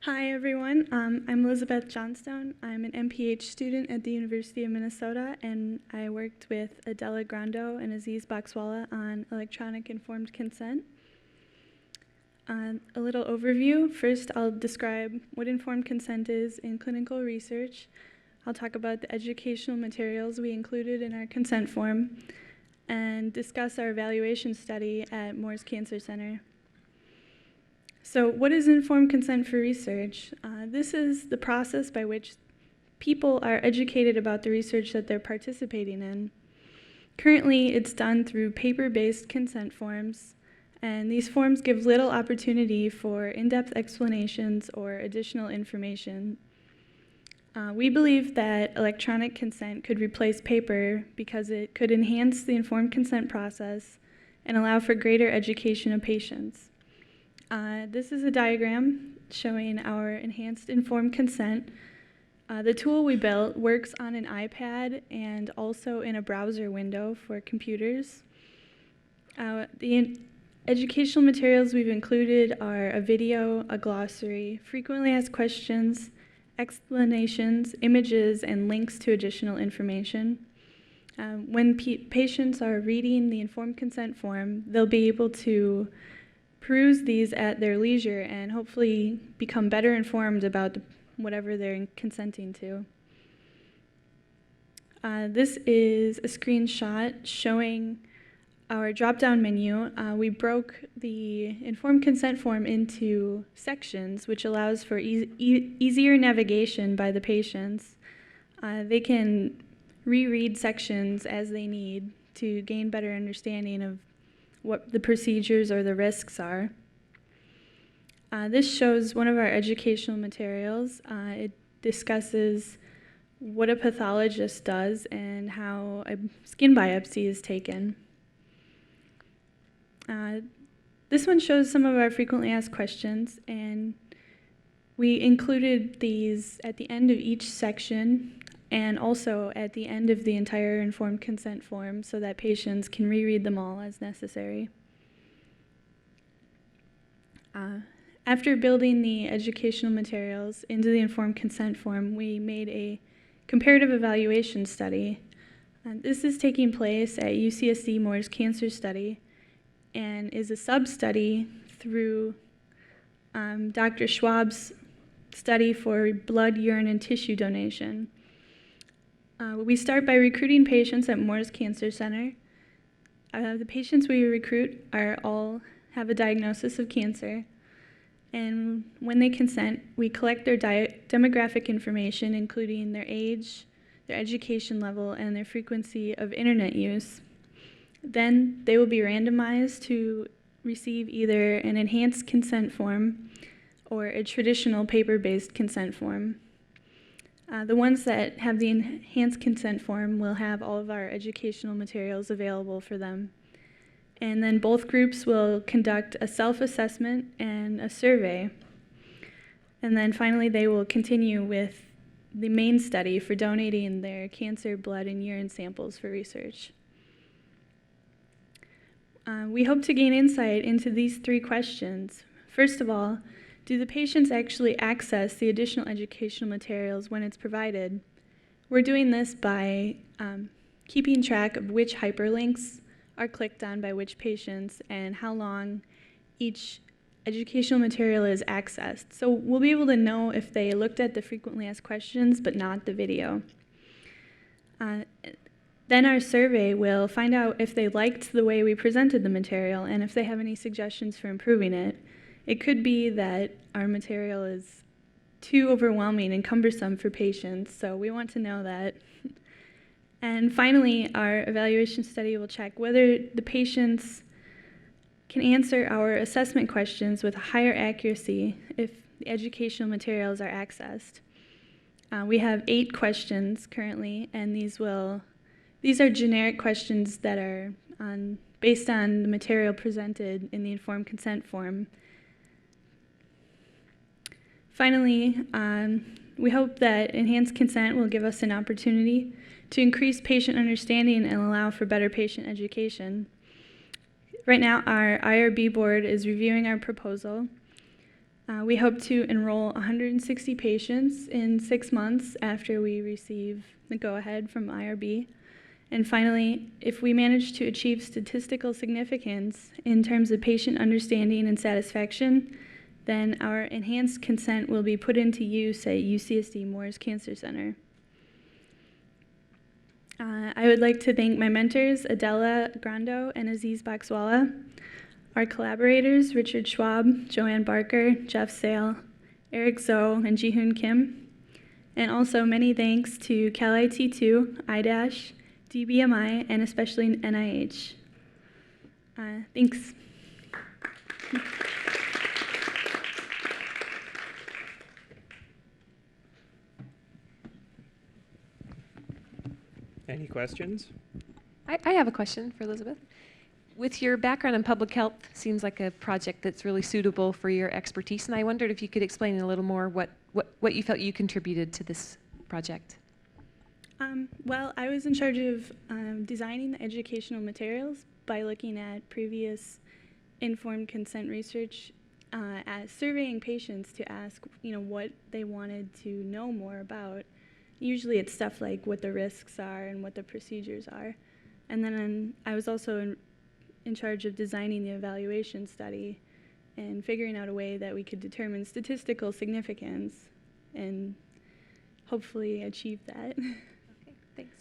Hi, everyone. I'm Elizabeth Johnstone. I'm an MPH student at the University of Minnesota, and I worked with Adela Grando and Aziz Baxwala on electronic informed consent. A little overview. First, I'll describe what informed consent is in clinical research. I'll talk about the educational materials we included in our consent form, and discuss our evaluation study at Moores Cancer Center. So what is informed consent for research? This is the process by which people are educated about the research that they're participating in. Currently, it's done through paper-based consent forms, and these forms give little opportunity for in-depth explanations or additional information. We believe that electronic consent could replace paper because it could enhance the informed consent process and allow for greater education of patients. This is a diagram showing our enhanced informed consent. The tool we built works on an iPad and also in a browser window for computers. The educational materials we've included are a video, a glossary, frequently asked questions, explanations, images, and links to additional information. When patients are reading the informed consent form, they'll be able to peruse these at their leisure and hopefully become better informed about whatever they're consenting to. This is a screenshot showing our drop-down menu. We broke the informed consent form into sections, which allows for easier navigation by the patients. They can reread sections as they need to gain better understanding of what the procedures or the risks are. This shows one of our educational materials. It discusses what a pathologist does and how a skin biopsy is taken. This one shows some of our frequently asked questions, and we included these at the end of each section and also at the end of the entire informed consent form so that patients can reread them all as necessary. After building the educational materials into the informed consent form, we made a comparative evaluation study. This is taking place at UCSC Moores Cancer Study and is a sub-study through Dr. Schwab's study for blood, urine, and tissue donation. We start by recruiting patients at Moores Cancer Center. The patients we recruit all have a diagnosis of cancer, and when they consent, we collect their demographic information, including their age, their education level, and their frequency of internet use. Then they will be randomized to receive either an enhanced consent form or a traditional paper-based consent form. The ones that have the enhanced consent form will have all of our educational materials available for them. And then both groups will conduct a self-assessment and a survey. And then finally, they will continue with the main study for donating their cancer blood and urine samples for research. We hope to gain insight into these three questions. First of all, do the patients actually access the additional educational materials when it's provided? We're doing this by keeping track of which hyperlinks are clicked on by which patients and how long each educational material is accessed. So we'll be able to know if they looked at the frequently asked questions but not the video. Then our survey will find out if they liked the way we presented the material and if they have any suggestions for improving it. It could be that our material is too overwhelming and cumbersome for patients, so we want to know that. And finally, our evaluation study will check whether the patients can answer our assessment questions with higher accuracy if the educational materials are accessed. We have 8 questions currently, and these are generic questions that are based on the material presented in the informed consent form. Finally, we hope that enhanced consent will give us an opportunity to increase patient understanding and allow for better patient education. Right now, our IRB board is reviewing our proposal. We hope to enroll 160 patients in 6 months after we receive the go-ahead from IRB. And finally, if we manage to achieve statistical significance in terms of patient understanding and satisfaction, then our enhanced consent will be put into use at UCSD Moores Cancer Center. I would like to thank my mentors, Adela Grando and Aziz Baxwala, our collaborators, Richard Schwab, Joanne Barker, Jeff Sale, Eric Zoe, and Jihoon Kim, and also many thanks to Cal IT2, IDASH, DBMI, and especially NIH. Thanks. Any questions? I have a question for Elizabeth. With your background in public health, seems like a project that's really suitable for your expertise, and I wondered if you could explain a little more what you felt you contributed to this project. Well, I was in charge of designing the educational materials by looking at previous informed consent research, as surveying patients to ask, what they wanted to know more about. Usually it's stuff like what the risks are and what the procedures are. And then I was also in charge of designing the evaluation study and figuring out a way that we could determine statistical significance and hopefully achieve that. Okay, thanks.